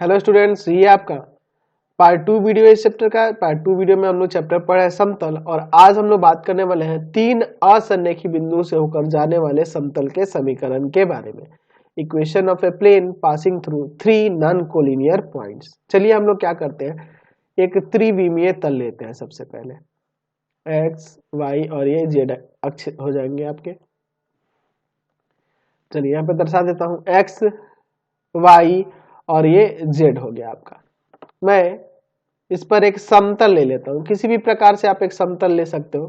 Hello students, ये आपका part 2 video है इस चैप्टर का। पार्ट 2 वीडियो में हम लोग चैप्टर पढ़े हैं समतल, और आज हम लोग बात करने वाले हैं 3 असंरेखी बिंदुओं से होकर जाने वाले समतल के समीकरण के बारे में। Equation of a plane passing through 3 non collinear points. चलिए हम लोग क्या करते हैं, एक त्रिविमीय तल लेते हैं। सबसे पहले एक्स वाई और ये जेड अक्ष हो जाएंगे आपके। चलिए यहाँ पे दर्शा देता हूँ, एक्स वाई और ये जेड हो गया आपका। मैं इस पर एक समतल ले लेता हूं, किसी भी प्रकार से आप एक समतल ले सकते हो।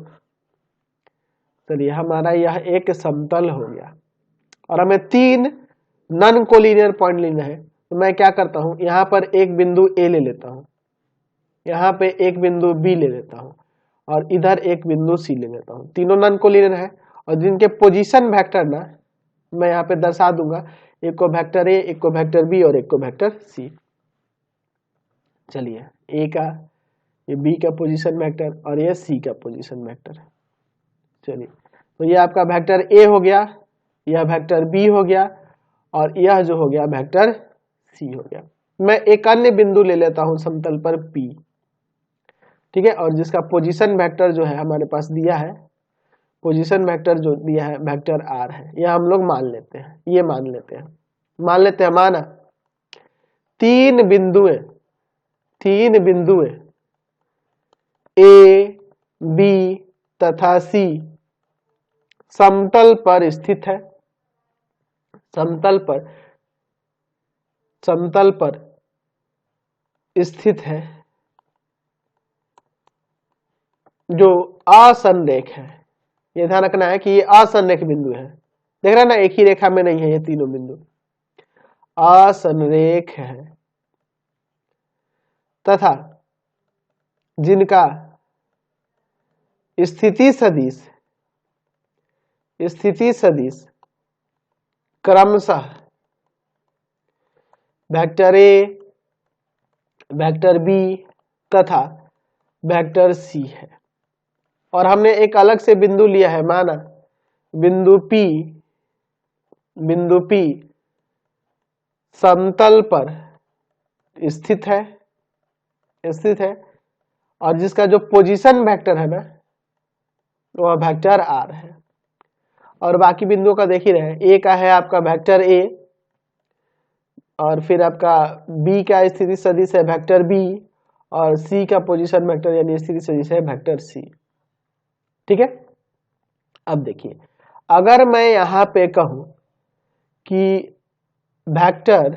चलिए हमारा यह एक समतल हो गया और हमें 3 नॉन कोलिनियर पॉइंट लेना है। तो मैं क्या करता हूं, यहां पर एक बिंदु ए ले लेता हूं, यहां पे एक बिंदु बी ले लेता हूं और इधर एक बिंदु सी ले लेता हूं। तीनों नॉन कोलिनियर है और जिनके पोजीशन वेक्टर ना मैं यहाँ पे दर्शा दूंगा, एक को वेक्टर ए, एक को वेक्टर बी और एक को वेक्टर सी। चलिए ए का, ये बी का पोजीशन वेक्टर और ये सी का पोजीशन वेक्टर। चलिए तो ये आपका वेक्टर ए हो गया, यह वेक्टर बी हो गया और यह जो हो गया वेक्टर सी हो गया। मैं एक अन्य बिंदु ले लेता हूं समतल पर पी, ठीक है, और जिसका पोजीशन वेक्टर जो है हमारे पास दिया है, पोजीशन वेक्टर जो दिया है वेक्टर आर है। यह हम लोग मान लेते हैं, ये मान लेते हैं माना तीन बिंदुएं ए, बी तथा सी समतल पर स्थित है। समतल पर स्थित है जो असंरेख है। ये ध्यान रखना है कि ये असंरेख बिंदु है। देख रहे हैं ना, एक ही रेखा में नहीं है, ये तीनों बिंदु असंरेख है तथा जिनका स्थिति सदिश क्रमशः वेक्टर ए, वेक्टर बी तथा वेक्टर सी है। और हमने एक अलग से बिंदु लिया है, माना बिंदु P समतल पर स्थित है और जिसका जो पोजीशन वेक्टर है ना वह वेक्टर आर है। और बाकी बिंदुओं का देख ही रहे हैं, ए का है आपका वेक्टर ए और फिर आपका बी का स्थिति सदिश है वेक्टर बी और सी का पोजीशन वेक्टर यानी स्थिति सदिश है वेक्टर सी। ठीक है, अब देखिए अगर मैं यहां पे कहूं कि वेक्टर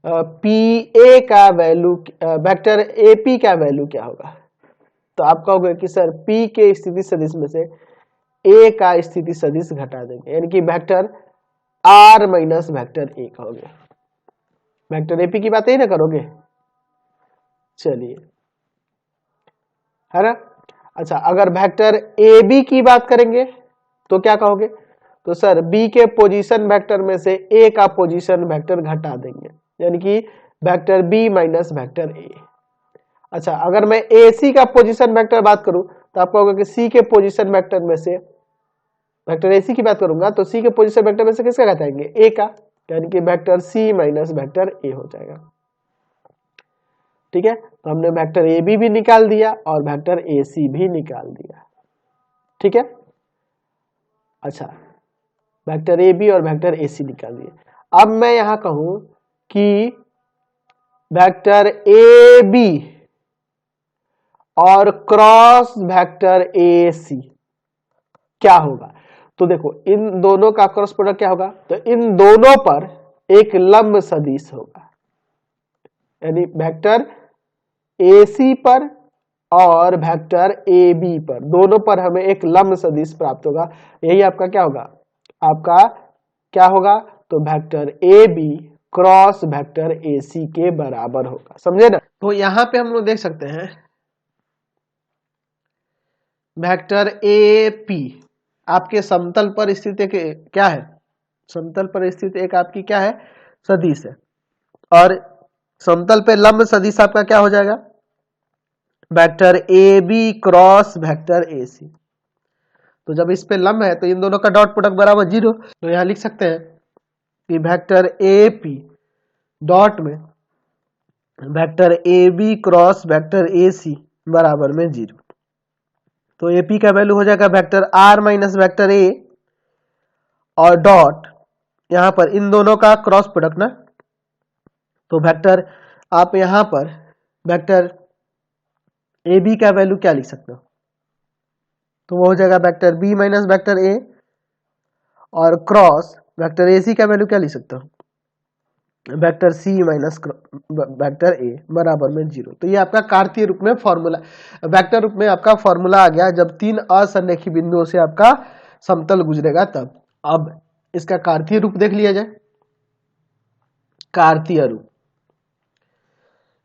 पी ए का वैल्यू, वेक्टर ए पी का वैल्यू क्या होगा, तो आप कहोगे कि सर पी के स्थिति सदिश में से ए का स्थिति सदिश घटा देंगे, यानी कि vector R minus vector A कहोगे। वेक्टर एपी की बात ही ना करोगे। चलिए है ना। अच्छा, अगर वेक्टर ए बी की बात करेंगे तो क्या कहोगे, तो सर बी के पोजीशन वेक्टर में से ए का पोजीशन वेक्टर घटा देंगे, यानी कि vector B minus vector A. अच्छा, अगर मैं ए सी का पोजीशन वेक्टर बात करूं तो आप कहोगे कि सी के पोजीशन वेक्टर में से, वेक्टर ए सी की बात करूंगा तो सी के पोजीशन वेक्टर में से किसका घटाएंगे, ए का, यानी कि vector C minus vector A हो जाएगा। ठीक है, तो हमने वेक्टर ए बी भी निकाल दिया और वेक्टर ए सी भी निकाल दिया। ठीक है, अच्छा वेक्टर ए बी और वेक्टर ए सी निकाल दिए। अब मैं यहां कहूं कि वेक्टर ए बी और क्रॉस वेक्टर ए सी क्या होगा, तो देखो इन दोनों का क्रॉस प्रोडक्ट क्या होगा, तो इन दोनों पर एक लंब सदिश होगा, यानी वेक्टर ए सी पर और वेक्टर ए बी पर, दोनों पर हमें एक लंब सदिश प्राप्त होगा। यही आपका क्या होगा, आपका क्या होगा, तो vector A B cross vector A C के बराबर होगा। समझे ना। तो यहां पे हम लोग देख सकते हैं वेक्टर ए पी आपके समतल पर स्थित एक क्या है, समतल पर स्थित एक आपकी क्या है, सदिश है, और समतल पे लंब सदिश आपका क्या हो जाएगा, vector A B cross vector A C. तो जब इस पे लंब है तो इन दोनों का डॉट प्रोडक्ट बराबर 0, तो यहां लिख सकते हैं कि वेक्टर ए पी डॉट में vector A B cross vector A C बराबर में 0। तो ए पी का वैल्यू हो जाएगा vector R minus vector A और डॉट यहां पर इन दोनों का क्रॉस प्रोडक्ट ना, तो वेक्टर आप यहां पर वेक्टर ए बी का वैल्यू क्या लिख सकते हो, तो वो हो जाएगा vector B minus vector A और क्रॉस वेक्टर ए सी का वैल्यू क्या लिख सकते हो, vector C minus vector A बराबर में 0। तो ये आपका कार्तीय रूप में फॉर्मूला, वेक्टर रूप में आपका फॉर्मूला आ गया जब तीन असंरेखी बिंदुओं से आपका समतल गुजरेगा तब। अब इसका कार्तीय रूप देख लिया जाए। कार्तीय रूप,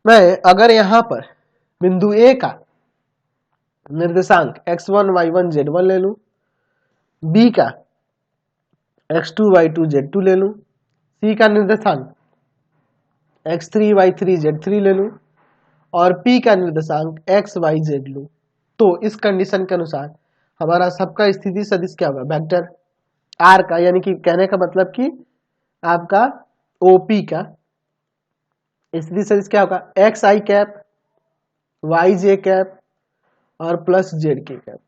मैं अगर यहां पर बिंदु ए का निर्देशांक x1 y1 z1 ले लूं, बी का x2 y2 z2 ले लूं, सी का निर्देशांक x3 y3 z3 ले लूं और p का निर्देशांक x y z लूं, तो इस कंडीशन के अनुसार हमारा सबका स्थिति सदिश क्या होगा, वेक्टर r का, यानी कि कहने का मतलब कि आपका OP का स्थिति सदिश क्या होगा, x I cap y j cap और प्लस z k कैप।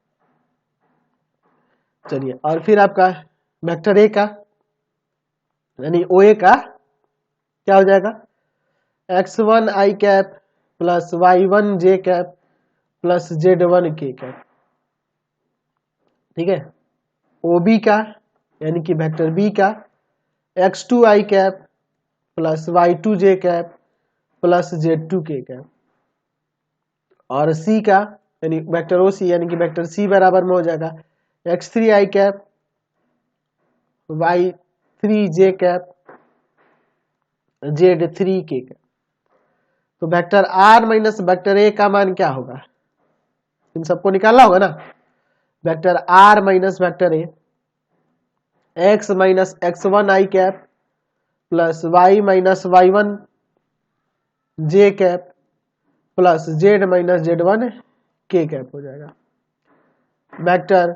चलिए, और फिर आपका वेक्टर A का यानी OA का क्या हो जाएगा, x1 I cap plus y1 j cap plus z1 k cap. ठीक है, OB का यानी कि वेक्टर B का x2 I cap plus y2 j cap plus z2 k cap, और C का यानी वेक्टर OC यानी कि वेक्टर C बराबर में हो जाएगा x3 I cap y3 j cap z3 k cap. तो vector R minus vector A का मान क्या होगा, इन सबको निकालना होगा ना। Vector R minus vector A x minus x1 I cap plus y minus y1 j cap plus z minus z1 k cap हो जाएगा। Vector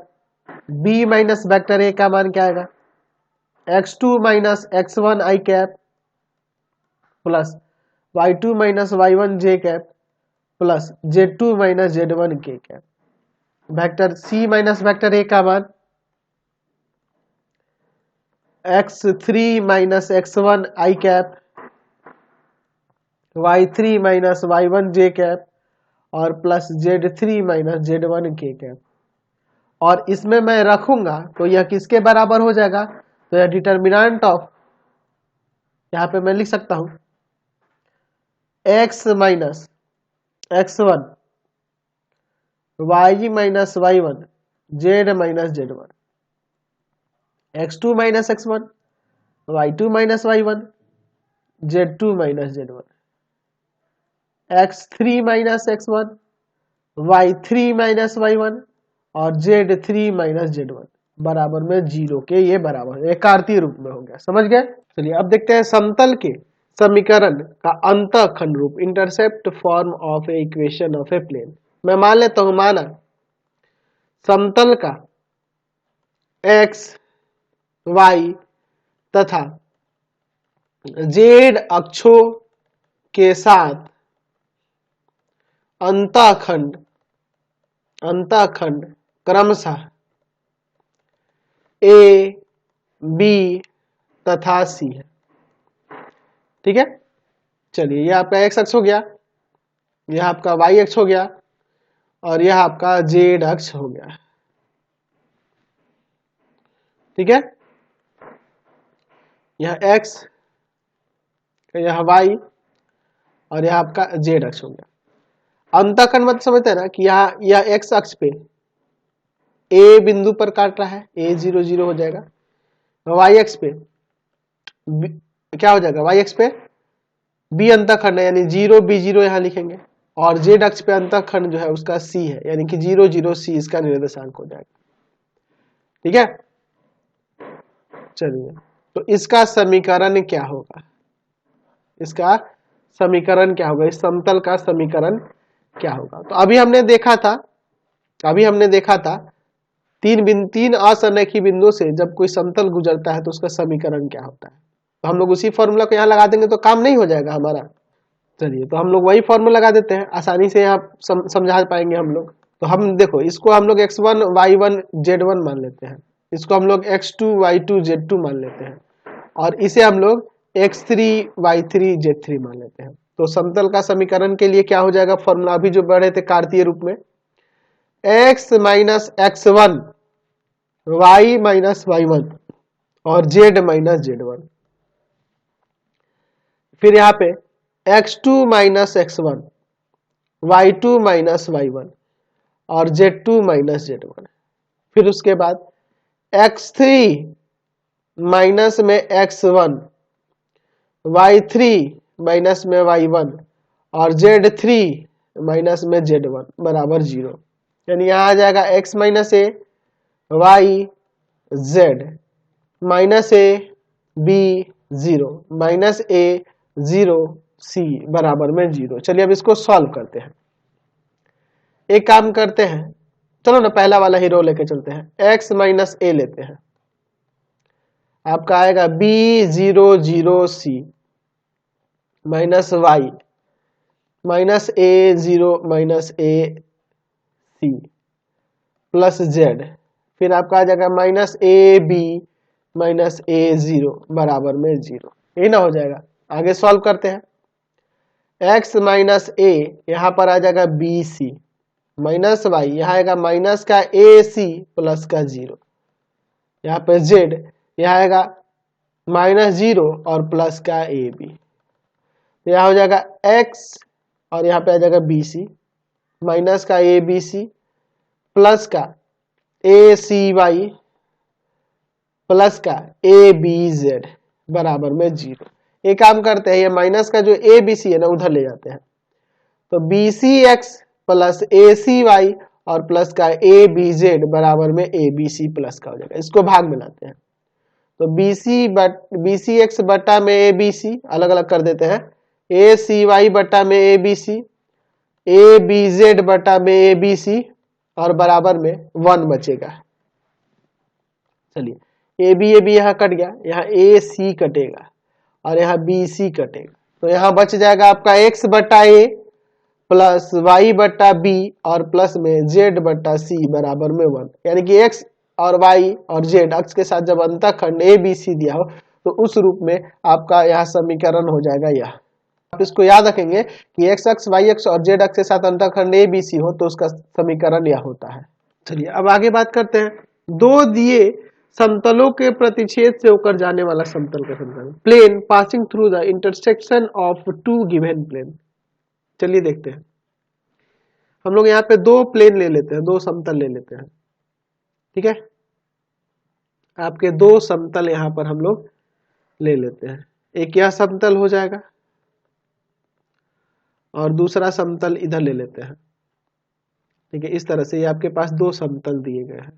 B minus vector A का मान क्या आएगा, x2 minus x1 I cap plus y2 minus y1 j cap plus z2 minus z1 k cap. Vector C minus vector A का मान x3 minus x1 I cap y3 minus y1 j cap और plus z3 minus z1 k cap. और इसमें मैं रखूंगा तो यह किसके बराबर हो जाएगा, तो यह डिटर्मिनेंट ऑफ, यहां पे मैं लिख सकता हूं x minus x1 y minus y1 z minus z1, x2 minus x1 y2 minus y1 z2 minus z1, x3 minus x1 y3 minus y1 और z3 माइनस z1 बराबर में 0 के ये बराबर है, कार्तीय रूप में हो गया। समझ गए। चलिए अब देखते हैं समतल के समीकरण का अंतःखंड रूप, intercept form of a equation of a plane. मैं मान लेता हूं, माना समतल का x y तथा z अक्षों के साथ अंतःखंड क्रमशः A B तथा C है। ठीक है, चलिए यह आपका x अक्ष हो गया, यह आपका y अक्ष हो गया और यह आपका z अक्ष हो गया। ठीक है, यह x, यह y और यह आपका z अक्ष हो गया। अंतःखंड मत समझते हैं ना कि यह x अक्ष पे A बिंदु पर काट रहा है, A 0 0 हो जाएगा। y अक्ष पे क्या हो जाएगा, y अक्ष पे B अंतःखंड है यानी 0 B0 यहां लिखेंगे, और z अक्ष पे अंतःखंड जो है उसका C है यानी कि 0 0 C इसका निर्देशांक हो जाएगा। ठीक है, चलिए तो इसका समीकरण क्या होगा, इसका समीकरण क्या होगा, इस समतल का समीकरण क्या होगा। तो अभी हमने देखा था तीन असंरेखी बिंदुओं से जब कोई समतल गुजरता है तो उसका समीकरण क्या होता है। तो हम लोग उसी फॉर्मूला को यहाँ लगा देंगे तो काम नहीं हो जाएगा हमारा। चलिए तो हम लोग वही फॉर्मूला लगा देते हैं, आसानी से यहाँ समझा पाएंगे हम लोग। तो हम देखो इसको हम लोग x1 y1 z1 मान लेते हैं, इसको हम लोग x2 y2 z2 मान लेते हैं, और इसे हम लोग x3 y3 z3 मान लेते हैं। तो समतल का समीकरण के लिए क्या हो जाएगा फॉर्मूला, अभी जो बढ़े थे कार्तीय रूप में, x minus x1 y minus y1 और z माइनस z1। फिर यहाँ पे x2 minus x1 y2 minus y1 और z2 माइनस z1। फिर उसके बाद x3 माइनस में x1 y3 माइनस में y1 और z3 माइनस में z1 बराबर 0। यानी यहाँ आ जाएगा x minus a y z minus a b 0 minus a 0 c बराबर में 0। चलिए अब इसको सॉल्व करते हैं। एक काम करते हैं, चलो ना पहला वाला ही रो लेके चलते हैं, x माइनस a लेते हैं, आपका आएगा b 0 0 c minus y minus a 0 minus a c plus z, फिर आपका आ जाएगा minus a b minus a 0 बराबर में 0। यही ना हो जाएगा। आगे सॉल्व करते हैं, x माइनस a यहाँ पर आ जाएगा बी सी माइनस y, यहाँ आएगा माइनस का ए सी प्लस का 0, यहाँ पे z यहाँ आएगा माइनस 0 और प्लस का ए बी, तो यहाँ हो जाएगा x और यहाँ पे आ जाएगा बी सी माइनस का ए बी सी प्लस का ए सी वाई प्लस का ए बी जेड बराबर में 0। एक काम करते हैं, ये माइनस का जो ए बी सी है ना उधर ले जाते हैं, तो बी सी एक्स प्लस ए सी वाई और प्लस का ए बी जेड बराबर में ए बी सी प्लस का हो जाएगा। इसको भाग में लाते हैं, तो बी सी एक्स बट्टा में ए बी सी अलग अलग कर देते हैं, ए सी वाई बट्टा में A B C, A B Z बट्टा में ए बी सी और बराबर में 1 बचेगा। चलिए ए बी यहाँ कट गया, यहाँ ए सी कटेगा और यहाँ बी सी कटेगा, तो यहाँ बच जाएगा आपका x बट्टा ए प्लस वाई बट्टा बी और प्लस में z बट्टा सी बराबर में 1। यानी कि x और y और z अक्ष के साथ जब अंतःखंड ए बी सी दिया हो तो उस रूप में आपका यह समीकरण हो जाएगा यह। आप इसको याद रखेंगे कि x अक्ष y अक्ष और z अक्ष के साथ अंतःखंड ए बी सी हो तो उसका समीकरण यह होता है। चलिए अब आगे बात करते हैं, दो दिए समतलों के प्रतिच्छेद से होकर जाने वाला समतल का समीकरण, plane passing through the intersection of two given plane. चलिए देखते हैं, हम लोग यहाँ पे दो प्लेन ले लेते हैं, दो समतल ले लेते हैं, ठीक है। आपके दो समतल यहाँ पर हम लोग ले लेते हैं, एक यह समतल हो जाएगा और दूसरा समतल इधर ले लेते हैं, ठीक है। इस तरह से ये आपके पास दो समतल दिए गए हैं,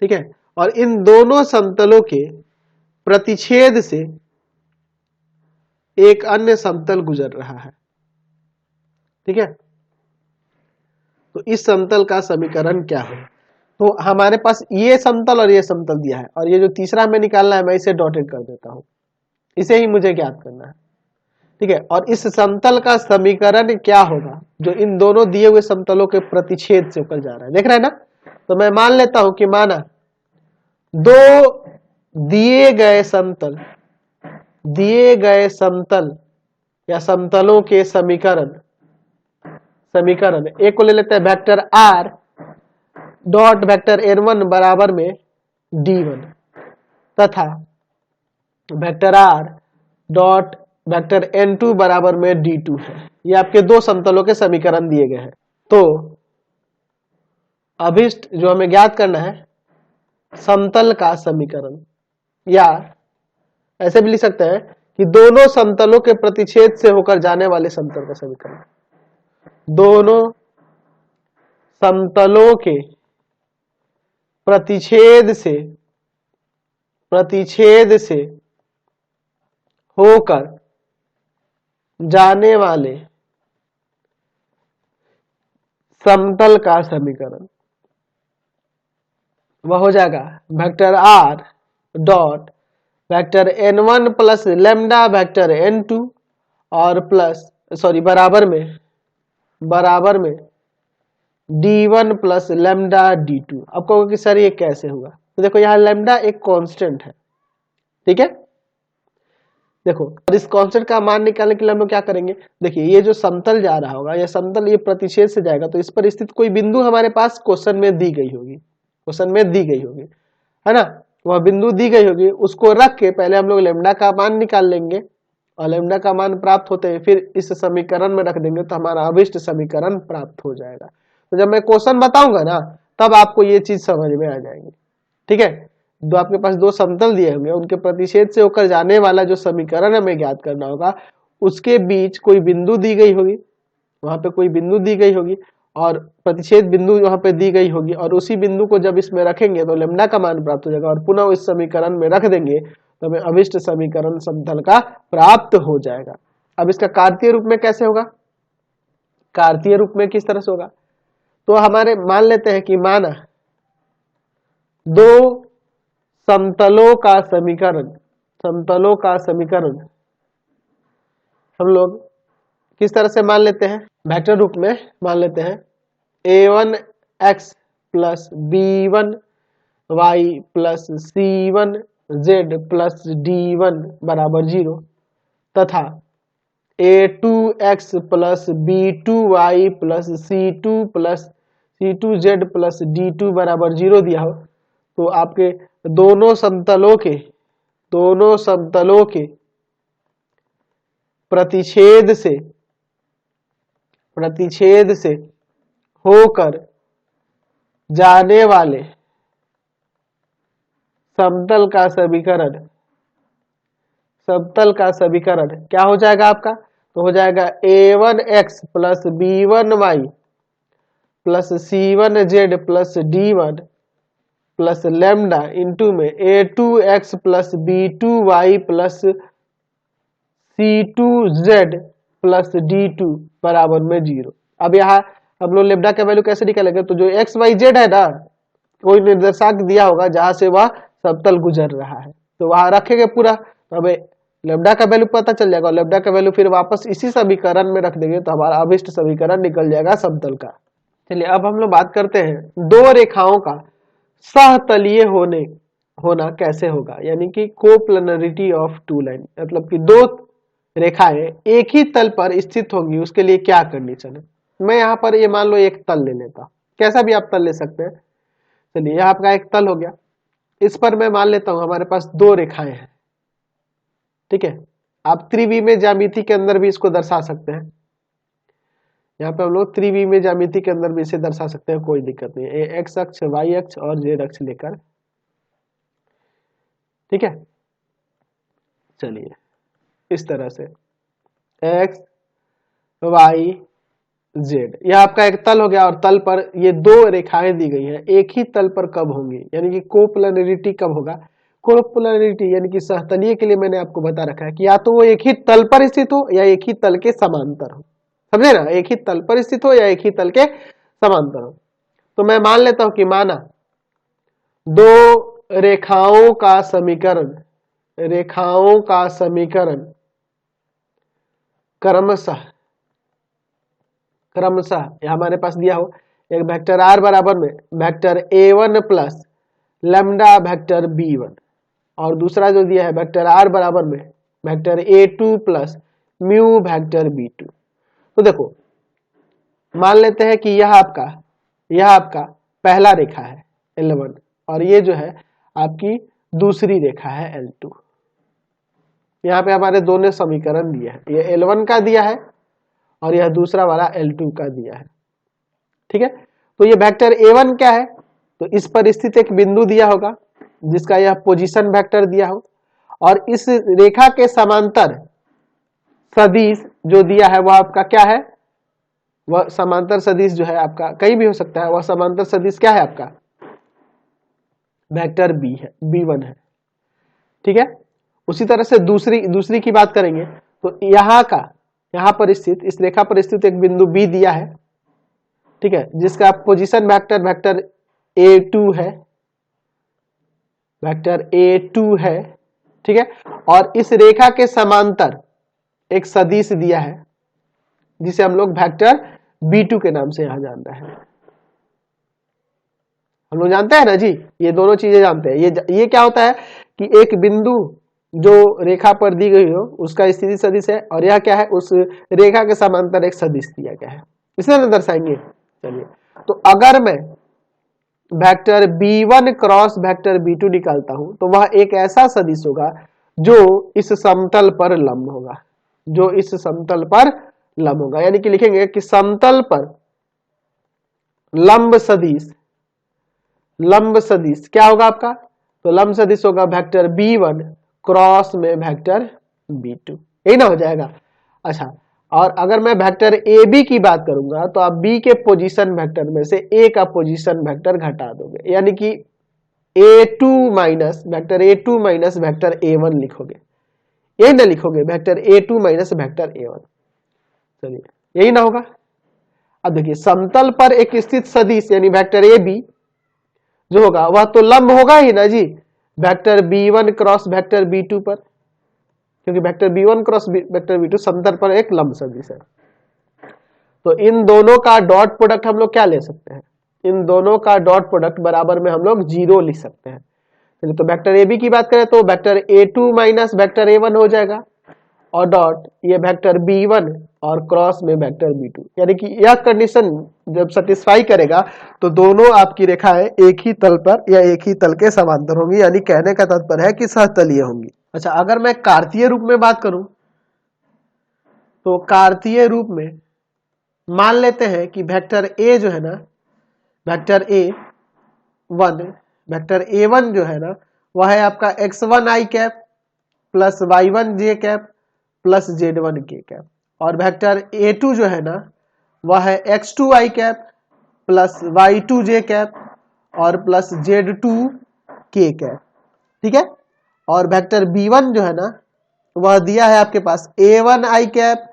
ठीक है। और इन दोनों समतलों के प्रतिच्छेद से एक अन्य समतल गुजर रहा है, ठीक है। तो इस समतल का समीकरण क्या है, तो हमारे पास ये समतल और ये समतल दिया है और ये जो तीसरा हमें निकालना है मैं इसे डॉटेड कर देता हूं, इसे ही मुझे ज्ञात करना है, ठीक है। और इस समतल का समीकरण क्या होगा जो इन दोनों दिए हुए समतलों के प्रतिच्छेद से होकर जा रहा है, देख रहे हैं ना। तो मैं मान लेता हूं कि माना दो दिए गए समतल या समतलों के समीकरण एक को ले लेते हैं vector r dot vector n1 बराबर में d1 तथा vector r dot vector n2 बराबर में d2 है। ये आपके दो समतलों के समीकरण दिए गए हैं। तो अभिष्ट जो हमें ज्ञात करना है समतल का समीकरण, या ऐसे भी लिख सकते हैं कि दोनों समतलों के प्रतिच्छेद से होकर जाने वाले समतल का समीकरण, दोनों समतलों के प्रतिच्छेद से होकर जाने वाले समतल का समीकरण वह हो जाएगा vector r dot vector n1 plus lambda vector n2 और प्लस बराबर में d1 प्लस लेमडा d2। अब कहोगे कि सर ये कैसे होगा, तो देखो यहाँ लेमडा एक कांस्टेंट है, ठीक है। देखो और इस कांस्टेंट का मान निकालने के लिए हम लोग क्या करेंगे, देखिए ये जो समतल जा रहा होगा, यह समतल ये प्रतिच्छेद से जाएगा, तो इस पर स्थित कोई बिंदु हमारे पास क्वेश्चन में दी गई होगी, है ना, वह बिंदु दी गई होगी, उसको रख के पहले हम लोग लेमडा का मान निकाल लेंगे और लेमडा का मान प्राप्त होते हैं फिर इस समीकरण में रख देंगे तो हमारा अभिष्ट समीकरण प्राप्त हो जाएगा। तो जब मैं क्वेश्चन बताऊंगा ना तब आपको ये चीज समझ में आ जाएगी, ठीक है। दो आपके पास दो समतल दिए होंगे, उनके प्रतिच्छेद से होकर जाने वाला जो समीकरण हमें ज्ञात करना होगा, उसके बीच कोई बिंदु दी गई होगी, वहां पे कोई बिंदु दी गई होगी और प्रतिच्छेद बिंदु वहां पे दी गई होगी, और उसी बिंदु को जब इसमें रखेंगे तो लेमडा का मान प्राप्त हो जाएगा और पुनः इस समीकरण में रख देंगे तो हमें अभिष्ट समीकरण समतल का प्राप्त हो जाएगा। अब इसका कार्तीय रूप में कैसे होगा, कार्तीय रूप में किस तरह से होगा, तो हमारे मान लेते हैं कि माना दो समतलों का समीकरण हम लोग किस तरह से मान लेते हैं, वेक्टर रूप में मान लेते हैं a1x plus b1y plus c1z plus d1 बराबर 0 तथा a2x plus b2y plus c2z plus d2 बराबर 0 दिया हो, तो आपके दोनों समतलों के प्रतिच्छेद से होकर जाने वाले समतल का समीकरण क्या हो जाएगा आपका, तो हो जाएगा a1x plus b1y plus c1z plus d1 plus lambda into में a2x plus b2y plus c2z plus d2 बराबर में 0। अब यहाँ हम लोग लेमडा का वैल्यू कैसे निकालेंगे, तो जो x y z है ना, कोई निर्देशांक दिया होगा जहां से वह समतल गुजर रहा है, तो वहां रखेंगे पूरा, तो हमें लेमडा का वैल्यू पता चल जाएगा, लेमडा का वैल्यू फिर वापस इसी समीकरण में रख देंगे तो हमारा अभिष्ट समीकरण निकल जाएगा समतल का। चलिए अब हम लोग बात करते हैं दो रेखाओं का सहतलीय होना कैसे होगा, यानी कि कोप्लनरिटी ऑफ टू लाइन, मतलब कि दो रेखाएं एक ही तल पर स्थित होंगी, उसके लिए क्या कंडीशन है। मैं यहाँ पर ये मान लो एक तल ले लेता हूं, कैसा भी आप तल ले सकते हैं। चलिए यहाँ आपका एक तल हो गया, इस पर मैं मान लेता हूं हमारे पास दो रेखाएं हैं, ठीक है। आप त्रिविमीय ज्यामिति के अंदर भी इसको दर्शा सकते हैं, यहाँ पे हम लोग त्रिविमीय ज्यामिति के अंदर भी इसे दर्शा सकते हैं, कोई दिक्कत नहीं है, एक्स अक्ष वाई अक्ष और जेड अक्ष लेकर, ठीक है। चलिए इस तरह से एक्स वाई जेड, यह आपका एक तल हो गया और तल पर ये दो रेखाएं दी गई हैं, एक ही तल पर कब होंगी, यानी कि कोप्लनरिटी कब होगा। कोप्लनरिटी यानी कि सहतलीय के लिए मैंने आपको बता रखा है कि या तो वो एक ही तल पर स्थित हो या एक ही तल के समांतर हो, समझे ना, एक ही तल पर स्थित हो या एक ही तल के समांतर हो। तो मैं मान लेता हूं कि माना दो रेखाओं का समीकरण क्रमशः हमारे पास दिया हो, एक वेक्टर r बराबर में vector a1 plus lambda vector b1 और दूसरा जो दिया है वेक्टर r बराबर में vector a2 plus mu vector b2। तो देखो मान लेते हैं कि यह आपका पहला रेखा है L1 और ये जो है आपकी दूसरी रेखा है L2। यहाँ पे हमारे दोनों समीकरण दिए हैं, ये L1 का दिया है और यह दूसरा वाला L2 का दिया है, ठीक है। तो ये वेक्टर A1 क्या है, तो इस पर स्थित एक बिंदु दिया होगा जिसका यह पोजीशन वेक्टर दिया हो और इस रेखा के समांतर सदिश जो दिया है वह आपका क्या है, वह समांतर सदिश जो है आपका कहीं भी हो सकता है, वह समांतर सदिश क्या है आपका वेक्टर B1 है, ठीक है। उसी तरह से दूसरी की बात करेंगे तो यहाँ पर स्थित इस रेखा पर स्थित एक बिंदु B दिया है, ठीक है, जिसका पोजीशन वेक्टर A2 है, ठीक है। और इस रेखा के समांतर एक सदिश दिया है जिसे हम लोग वेक्टर B2 के नाम से यहां जान रहे हैं। हम लोग जानते हैं ना जी, ये दोनों चीजें जानते हैं। ये क्या होता है कि एक बिंदु जो रेखा पर दी गई हो उसका स्थिति सदिश है, और यह क्या है, उस रेखा के समांतर एक सदिश दिया गया है, इसे ना दर्शाएंगे। चलिए, तो अगर मैं vector B1 cross vector B2 निकालता हूं तो वह एक ऐसा सदिश होगा जो इस समतल पर लंब होगा, जो इस समतल पर लंब होगा। यानी कि लिखेंगे कि समतल पर लंब सदिश, लंब सदिश क्या होगा आपका, तो लंब सदिश होगा वेक्टर B1 क्रॉस में वेक्टर B2, यही ना हो जाएगा। अच्छा, और अगर मैं वेक्टर AB की बात करूंगा तो आप B के पोजीशन वेक्टर में से A का पोजीशन वेक्टर घटा दोगे, यानी कि A2 minus vector A2 minus vector A1 लिखोगे, यही ना लिखोगे, vector A2 minus vector A1। चलिए, यही ना होगा। अब देखिए, समतल पर एक स्थित सदिश यानी वेक्टर AB जो होगा वह तो लंब होगा ही ना जी vector B1 cross vector B2 पर, क्योंकि vector B1 cross vector B2 समतल पर एक लंब सदिश है। तो इन दोनों का डॉट प्रोडक्ट हम लोग क्या ले सकते हैं, इन दोनों का डॉट प्रोडक्ट बराबर में हम लोग 0 लिख सकते हैं। चलिए, तो वेक्टर AB की बात करें तो vector A2 minus vector A1 हो जाएगा, और डॉट ये वेक्टर B1 और क्रॉस में वेक्टर B2, यानी कि यह कंडीशन जब सेटिस्फाई करेगा तो दोनों आपकी रेखाएं एक ही तल पर या एक ही तल के समांतर होंगी, यानी कहने का तात्पर्य है कि सहतलीय होंगी। अच्छा, अगर मैं कार्तीय रूप में बात करूं तो कार्तीय रूप में मान लेते हैं कि वेक्टर A जो है ना, वेक्टर A1 वेक्टर A1 जो है ना वह है आपका x1 i cap plus y1 j cap plus z1 k cap, और वेक्टर A2 जो है ना वह है x2 i cap plus y2 j cap और प्लस z2 k कैप, ठीक है। और वेक्टर B1 जो है ना वह दिया है आपके पास A1 i cap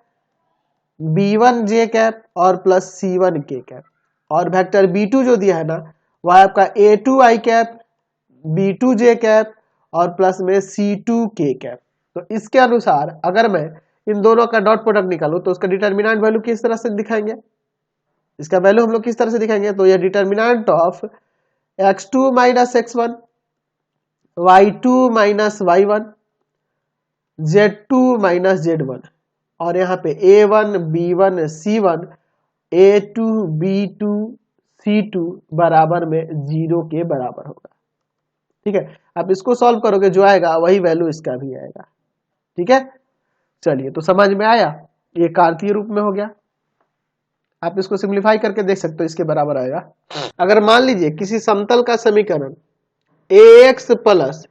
B1 j cap और प्लस C1 k कैप, और वेक्टर B2 जो दिया है ना वह है आपका A2 i cap B2 j cap और प्लस में C2 k कैप। तो इसके अनुसार अगर मैं इन दोनों का डॉट प्रोडक्ट निकालूं तो उसका डिटर्मिनेंट वैल्यू किस तरह से दिखाएंगे, इसका वैल्यू हम लोग किस तरह से दिखाएंगे, तो यह determinant of x2 minus x1 y2 minus y1 z2 minus z1, और यहाँ पे A1 B1 C1 A2 B2 C2 बराबर में 0 के बराबर होगा, ठीक है। आप इसको सॉल्व करोगे, जो आएगा वही वैल्यू इसका भी आएगा, ठीक है। चलिए, तो समझ में आया, ये कार्तीय रूप में हो गया। आप इसको सिंप्लीफाई करके देख सकते हो, इसके बराबर आएगा। अगर मान लीजिए किसी समतल का समीकरण ax plus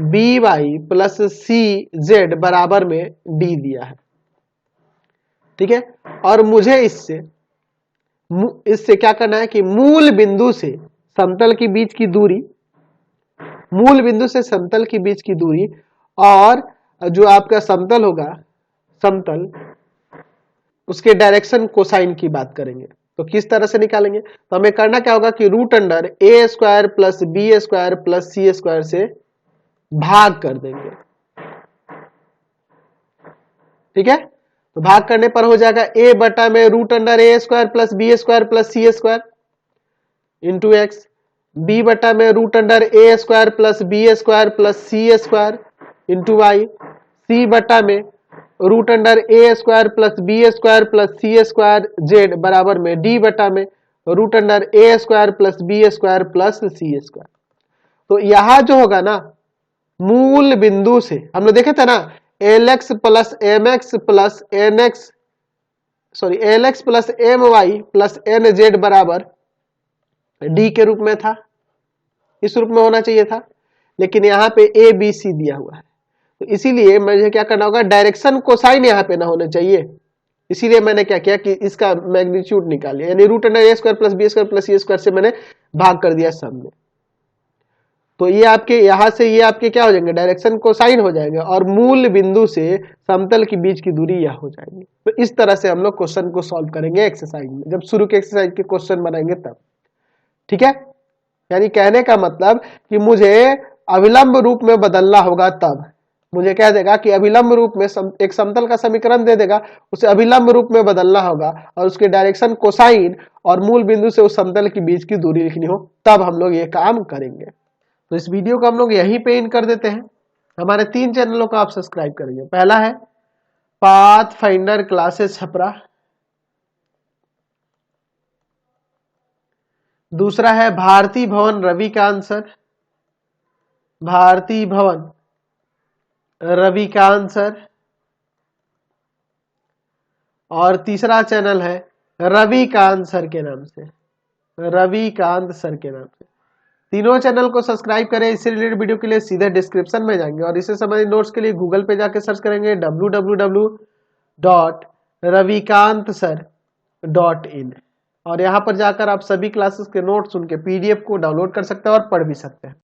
by plus cz बराबर में d दिया है, ठीक है, और मुझे इससे क्या करना है कि मूल बिंदु से समतल के बीच की दूरी, मूल बिंदु से समतल के बीच की दूरी और जो आपका समतल होगा, समतल उसके डायरेक्शन कोसाइन की बात करेंगे तो किस तरह से निकालेंगे, तो हमें करना क्या होगा कि root under A square plus B square plus C square से भाग कर देंगे, ठीक है। तो भाग करने पर हो जाएगा a बटा में root under A square plus B square plus C square into X, b बटा में root under A square plus B square plus C square into Y, c बटा में root under A square plus B square plus C square Z बराबर में d बटा में root under A square plus B square plus C square. तो यहां जो होगा ना मूल बिंदु से हम लोग देखे थे ना LX plus MX plus NX sorry LX plus M Y plus N Z बराबर डी के रूप में था, इस रूप में होना चाहिए था, लेकिन यहाँ पे ए बी सी दिया हुआ है, तो इसीलिए मुझे क्या करना होगा, डायरेक्शन कोसाइन यहाँ पे ना होने चाहिए, इसीलिए मैंने क्या किया कि इसका मैग्नीट्यूड निकाल लिया, यानी root under A square plus B square plus C square से मैंने भाग कर दिया सब में। तो ये आपके यहां से ये आपके क्या हो जाएंगे, डायरेक्शन कोसाइन हो जाएंगे, और मूल बिंदु से समतल के बीच की दूरी यह हो जाएगी। तो इस तरह से हम लोग क्वेश्चन को सॉल्व करेंगे एक्सरसाइज में, जब शुरू के एक्सरसाइज के क्वेश्चन बनाएंगे तब, ठीक है। यानी कहने का मतलब कि मुझे अविलंब रूप में बदलना होगा तब मुझे कह देगा कि अविलंब रूप में एक समतल का समीकरण दे देगा, उसे अविलंब रूप में बदलना होगा और उसके डायरेक्शन कोसाइन और मूल बिंदु से उस समतल के बीच की दूरी लिखनी हो, तब हम लोग ये काम करेंगे। तो इस वीडियो को हम लोग यहीं पे एंड कर देते हैं। हमारे 3 चैनलों को आप सब्सक्राइब करेंगे। पहला है पाथ फाइंडर क्लासेस छपरा, दूसरा है भारती भवन रविकांत सर, भारती भवन रविकांत सर, और तीसरा चैनल है रविकांत सर के नाम से, रविकांत सर के नाम से। तीनों चैनल को सब्सक्राइब करें। इससे रिलेटेड वीडियो के लिए सीधे डिस्क्रिप्शन में जाएंगे और इससे संबंधित नोट्स के लिए गूगल पे जाकर सर्च करेंगे www.ravikantsir.in और यहाँ पर जाकर आप सभी क्लासेस के नोट्स उनके PDF को डाउनलोड कर सकते हैं और पढ़ भी सकते हैं।